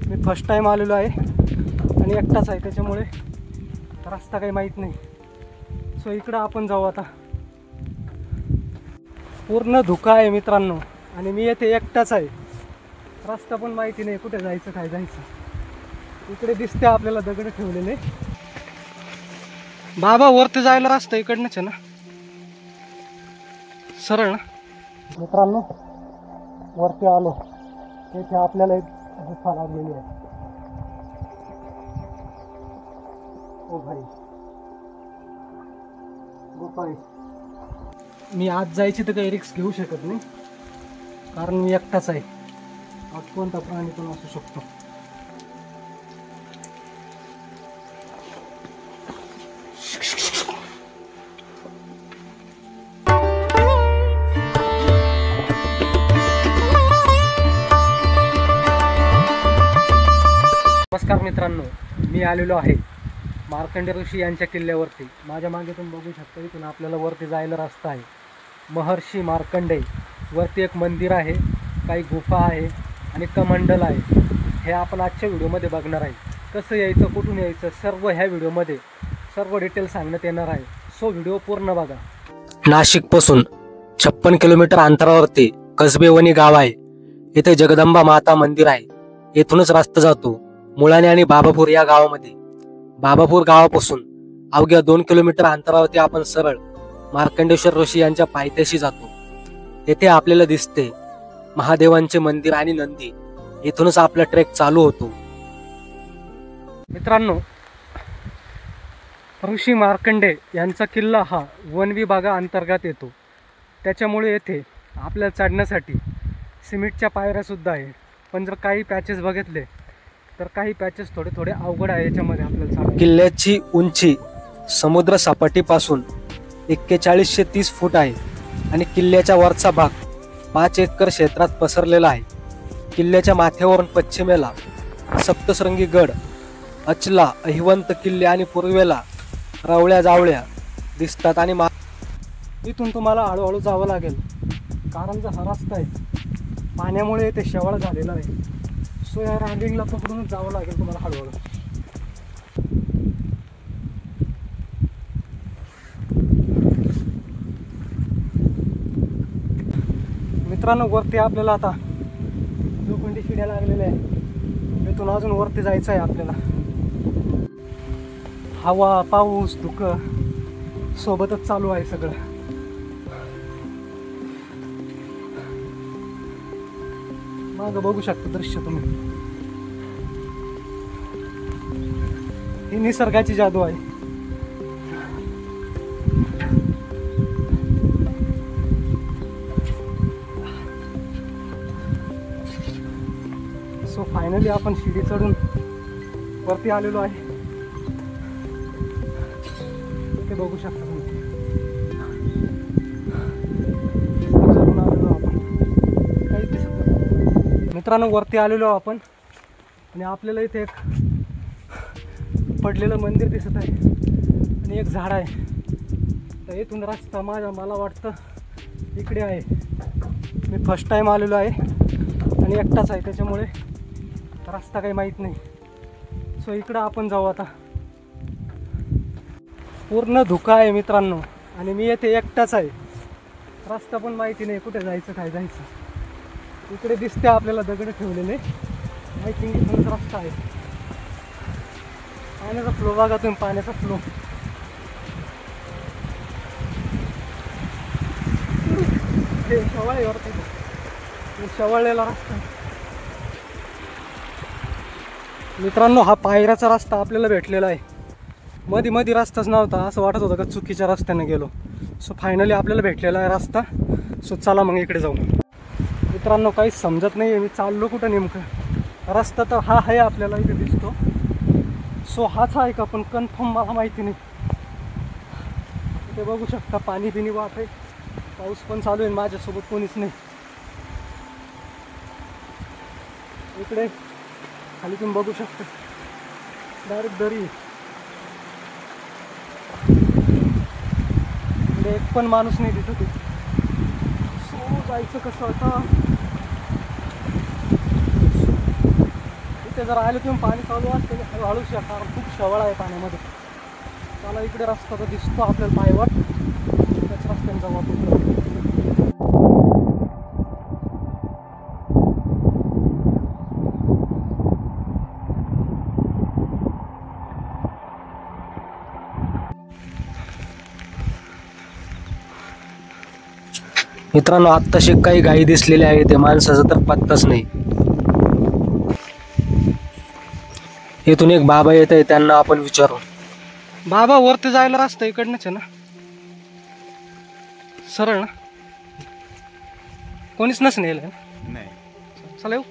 मी first time आलेलो आहे आणि एकटाच आहे, त्याच्यामुळे रस्ता काही माहीत नाही. सो इकडं आपण जाऊ आता. पूर्ण धुका आहे मित्रांनो आणि मी येथे एकटाच आहे. रस्ता पण माहिती नाही, कुठे जायचं काय जायचं. इकडे दिसते आपल्याला दगड ठेवलेले. बाबा वरती जायला रस्ता इकडनंच आहे ना, सरळ ना. मित्रांनो वरती आलो, तेथे आपल्याला एक गुफा लागलेली आहे. ओ भाई गुफा आहे. मी आज जायची तर काही रिस्क घेऊ शकत नाही, कारण मी एकटाच आहे. आज कोणता प्राणी पण असू शकतो. नमस्कार मित्रांनो, मी आलेलो आहे मार्कंडे ऋषी यांच्या किल्ल्यावरती. माझ्या मागे तुम्ही बघू शकता, इथून आपल्याला वरती जायला रस्ता आहे. महर्षी मार्कंडे वरती एक मंदिर आहे, काही गुफा आहे आणि कमंडल आहे. हे आपण आजच्या व्हिडिओमध्ये बघणार आहे. कसं यायचं, कुठून यायचं, सर्व ह्या व्हिडिओमध्ये सर्व डिटेल सांगण्यात येणार आहे. सो व्हिडिओ पूर्ण बघा. नाशिकपासून 56 किलोमीटर अंतरावरती कसबेवणी गाव आहे. इथे जगदंबा माता मंदिर आहे. येथूनच रस्ता जातो मुळाणे आणि बाबापूर या गावामध्ये. बाबापूर गावापासून अवघ्या 2 किलोमीटर अंतरावरती आपण सरळ मार्कंडेश्वर ऋषी यांच्या पायथ्याशी जातो. येथे आपल्याला दिसते महादेवांचे मंदिर आणि नंदी. इथूनच आपला ट्रेक चालू होतो. मित्रांनो, ऋषी मार्कंडे यांचा किल्ला हा वन विभागा अंतर्गत येतो. त्याच्यामुळे येथे आपल्याला चढण्यासाठी सिमेंटच्या पायऱ्या सुद्धा आहे. पण जर काही पॅचेस बघितले तर काही पॅचेस थोडे थोडे अवघड आहे याच्यामध्ये आपल्याला. किल्ल्याची उंची समुद्र सपाटीपासून 4130 फूट आहे आणि किल्ल्याच्या वरचा भाग 5 एकर क्षेत्रात पसरलेला आहे. किल्ल्याच्या माथ्यावरून पश्चिमेला सप्तशृंगी गड, अचला, अहिवंत किल्ले आणि पूर्वेला रवळ्या जावळ्या दिसतात. आणि इथून तुम्हाला हळूहळू जावं लागेल, कारण जो हा रस्ता आहे पाण्यामुळे ते शेवाळ झालेला आहे. सो या रॅलिंगला पकडूनच जावं लागेल तुम्हाला हळूहळू. मित्रांनो, वरती आपल्याला आता लोखंडी शिड्या लागलेल्या आहे. इथून अजून वरती जायचं आहे आपल्याला. हवा, पाऊस, धुकं सोबतच चालू आहे सगळं. मागं बघू शकता दृश्य तुम्ही. ही निसर्गाची जादू आहे. सो फायनली आपण शिडी चढून वरती आलेलो आहे. ते बघू शकता तुम्ही. मित्रांनो, वरती आलेलो आपण आणि आपल्याला इथे एक पडलेलं मंदिर दिसत आहे आणि एक झाड आहे. तर इथून रस्ता मला वाटतं इकडे आहे. मी फर्स्ट टाइम आलेलो आहे आणि एकटाच आहे, त्याच्यामुळे रस्ता काही माहीत नाही. सो इकडं आपण जाऊ आता. पूर्ण धुका आहे मित्रांनो आणि मी येथे एकटाच आहे. रस्ता पण माहिती नाही, कुठे जायचं काय जायचं. इकडे दिसते आपल्याला दगड ठेवलेले. आय थिंक इथूनच रस्ता आहे. पाण्याचा फ्लो बघा तुम्ही, पाण्याचा फ्लो. शेवाळेवरती शेवाळलेला रस्ता. मित्रांनो, हा पायऱ्याचा रस्ता आपल्याला भेटलेला आहे. मध्ये रस्ताच नव्हता, असं वाटत होतं का चुकीच्या रस्त्याने गेलो. सो फायनली आपल्याला भेटलेला आहे रस्ता. सो चला मग इकडे जाऊ. मित्रांनो, काही समजत नाही आहे मी चाललो कुठं नेमकं. रस्ता तर हा आहे आपल्याला इथे दिसतो. सो हाच आहे का, पण कन्फर्म मला माहिती नाही. इथे बघू शकता पाणी बिनी वाहत आहे. पाऊस पण चालू आहे, माझ्यासोबत कोणीच नाही. इकडे खाली तुम्ही बघू शकता डायरेक्ट दरी. इकडे एक पण माणूस नाही दिसत. सो जायचं कसं आता. इथे जर आले तुम्ही पाणी चालू असते हळूहळू कारण खूप शेवाळ आहे पाण्यामध्ये. मला इकडे रस्ता तर दिसतो आपल्याला पायवाट, त्याच रस्त्याने जाऊ आपण. मित्रांनो आत्ताशी काही गायी दिसलेले आहे, ते माणसाचा तर पत्ताच नाही. इथून एक बाबा येत आहे, त्यांना आपण विचारू. बाबा वरती जायला रस्ता इकडनंच आहे ना, सरळ ना? कोणीच नस नेलं नाही. चला येऊ.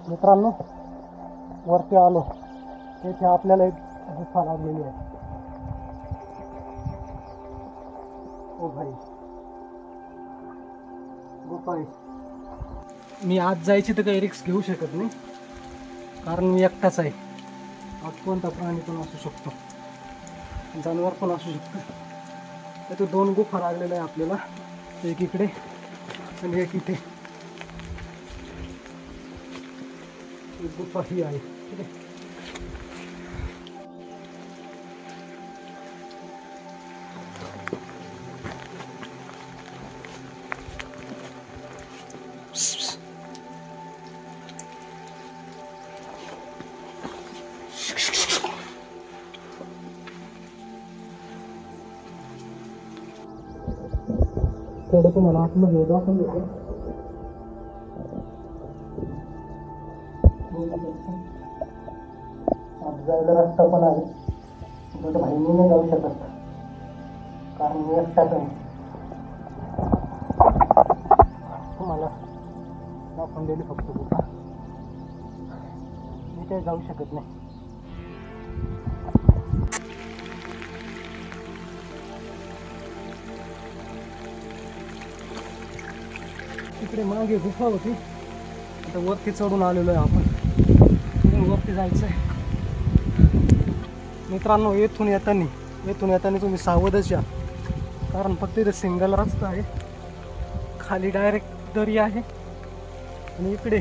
मित्रांनो वरती आलो, तेथे आपल्याला एक गुफा लागलेली आहे. ओ भाई गुफा आहे. मी आज जायची तर काही रिस्क घेऊ शकत नाही, कारण मी एकटाच आहे. आज कोणता प्राणी पण असू शकतो, जानवर पण असू शकतं. तिथे 2 गुफा लागलेल्या आहे आपल्याला, एक इकडे आणि एक इथे. गुफा ही आहे, ठीक आहे. थोडं तुम्हाला आतमध्ये दाखवून देतो. जायला रस्ता पण आहे, पण भाई मी नाही जाऊ शकत कारण मी एकटाच आहे. तुम्हाला दाखवून दिली फक्त गुफा, मी काही जाऊ शकत नाही. तिकडे मागे गुफा होती, आता वरती चढून आलेलो आहे आपण. वरती जायचं आहे. मित्रांनो येथून येताना तुम्ही सावधच या, कारण फक्त इथे सिंगल रस्ता आहे. खाली डायरेक्ट दरी आहे आणि इकडे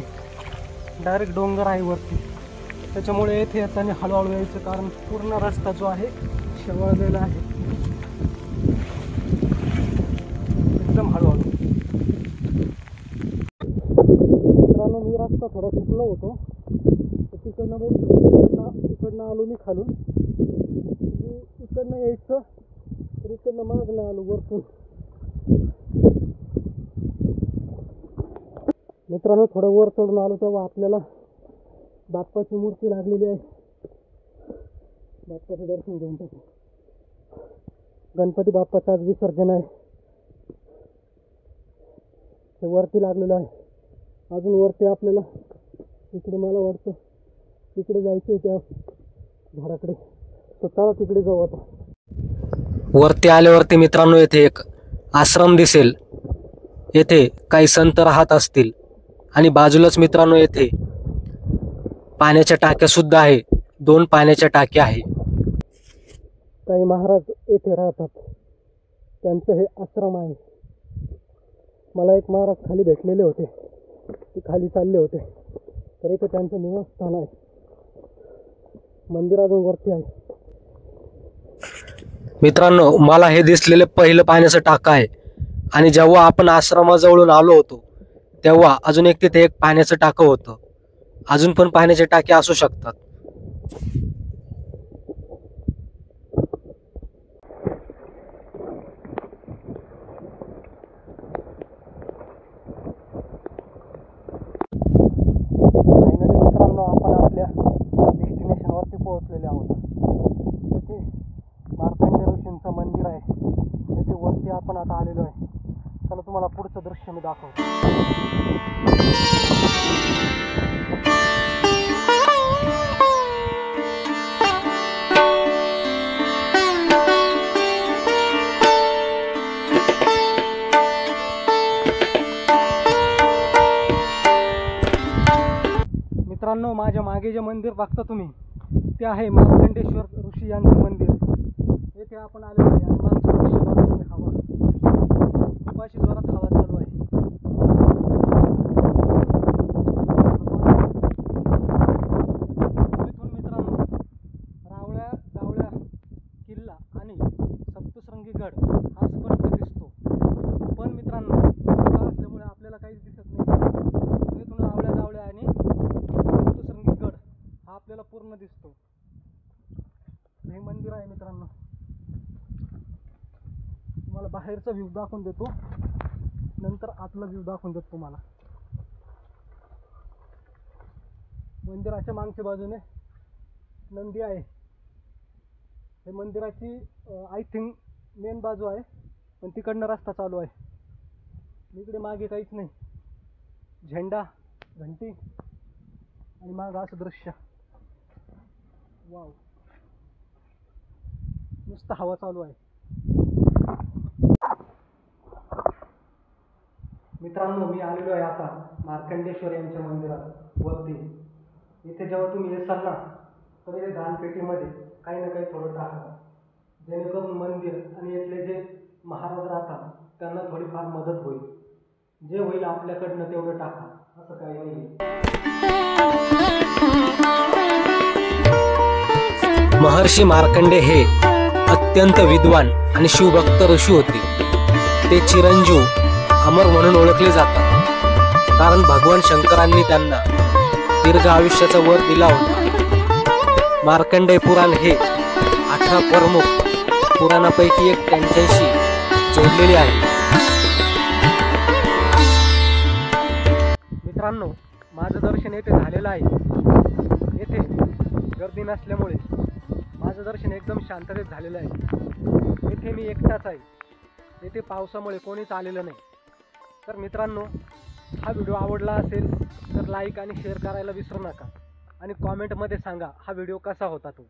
डायरेक्ट डोंगर आहे वरती. त्याच्यामुळे येथे येताना हळूहळू यायचं, कारण पूर्ण रस्ता जो आहे शेवाळलेला आहे. एकदम हळूहळू. मित्रांनो मी रस्ता थोडा चुकलो होतो, तिकडनं इकडनं आलो मी खालून. इकडनं यायचं तर इकडनं मागणं आलो वरतून. मित्रांनो थोडं वर चढून आलो तेव्हा आपल्याला बाप्पाची मूर्ती लागलेली आहे. बाप्पाचं दर्शन घेऊन टाकू. गणपती बाप्पाचं आज विसर्जन आहे. ते वरती लागलेलं आहे. अजून वरती आपल्याला इकडे मला वाटतं तिकडे जायचं आहे, त्या झाडाकडे. तर चला तिकडे जाऊ आता. वरती आल्यावरती मित्रांनो येथे एक आश्रम दिसेल. येथे काही संत राहत असतील आणि बाजूलाच मित्रांनो येथे पाण्याच्या टाक्या सुद्धा आहे. 2 पाण्याच्या टाक्या आहे. काही महाराज येथे राहतात, त्यांचं हे आश्रम आहे. मला एक महाराज खाली भेटलेले होते, ते खाली चालले होते, तर इथे त्यांचं निवासस्थान आहे. मंदिर अजून वरती आहे. मित्रांनो मला हे दिसलेले पहिलं पाण्याचं टाकं आहे, आणि जेव्हा आपण आश्रमाजवळून आलो होतो तेव्हा अजून एक तिथे एक पाण्याचं टाकं होतं. अजून पण पाण्याचे टाके असू शकतात. फायनली मित्रांनो आपण आपल्या डेस्टिनेशनवरती पोहोचलेले आहोत. तिथे मार्कंडेय ऋषींचं मंदिर आहे, तिथे वरती आपण आता आलेलो आहे. चला तुम्हाला पुढचं दृश्य मी दाखवतो. मित्रांनो, माझ्या मागे जे मंदिर बघता तुम्ही ते आहे मार्कंडेश्वर ऋषी यांचं मंदिर. येथे आपण आलेलो आहे आणि मागचं दृश्य बघा तुम्ही. हवा खूप अशी जोरात हवा चालू आहे. इथून मित्रांनो रावळ्या जावळ्या किल्ला आणि सप्तशृंगी गड हा स्पष्ट दिसतो. पण मित्रांनो दुष्काळ असल्यामुळे आपल्याला काहीच दिसत नाही. इथून रावळ्या जावळ्या आणि सप्तशृंगी गड हा आपल्याला पूर्ण दिसतो. हे मंदिर आहे मित्रांनो. तुम्हाला बाहेरचा व्ह्यू दाखवून देतो, नंतर आतला व्ह्यू दाखवून देतो तुम्हाला. मंदिराच्या मागच्या बाजूने नंदी आहे. हे मंदिराची आय थिंक मेन बाजू आहे, पण तिकडनं रस्ता चालू आहे. इकडे मागे काहीच नाही, झेंडा घंटी आणि मागं असं दृश्य. वाव, नुसतं हवा चालू आहे. मित्रांनो, मी आलेलो आहे आता मार्कंडेश्वर यांच्या मंदिरात वरती. इथे जेव्हा तुम्ही येसाल ना तर इथे दानपेटीमध्ये काही ना काही थोडं टाका, जेणेकरून मंदिर आणि इथले जे महाराज राहतात त्यांना थोडीफार मदत होईल. जे होईल आपल्याकडनं तेवढं टाका, असं काही नाही. महर्षी मार्कंडे हे अत्यंत विद्वान आणि शिवभक्त ऋषी होते. ते चिरंजीव अमर म्हणून ओळखले जातात, कारण भगवान शंकरांनी त्यांना दीर्घ आयुष्याचा वर दिला होता. मार्कंडेय पुराण हे 18 प्रमुख पुराणापैकी एक त्यांच्याशी जोडलेले आहे. मित्रांनो, माझं दर्शन येथे झालेलं आहे. येथे गर्दी नसल्यामुळे माझं दर्शन एकदम शांततेत झालेलं आहे. येथे मी एकटाच आहे. येथे पावसामुळे कोणीच आलेलं नाही. तर मित्रांनो, हा व्हिडिओ आवडला असेल तर लाईक आणि शेअर करायला विसरू नका आणि कॉमेंटमध्ये सांगा हा व्हिडिओ कसा होता तो.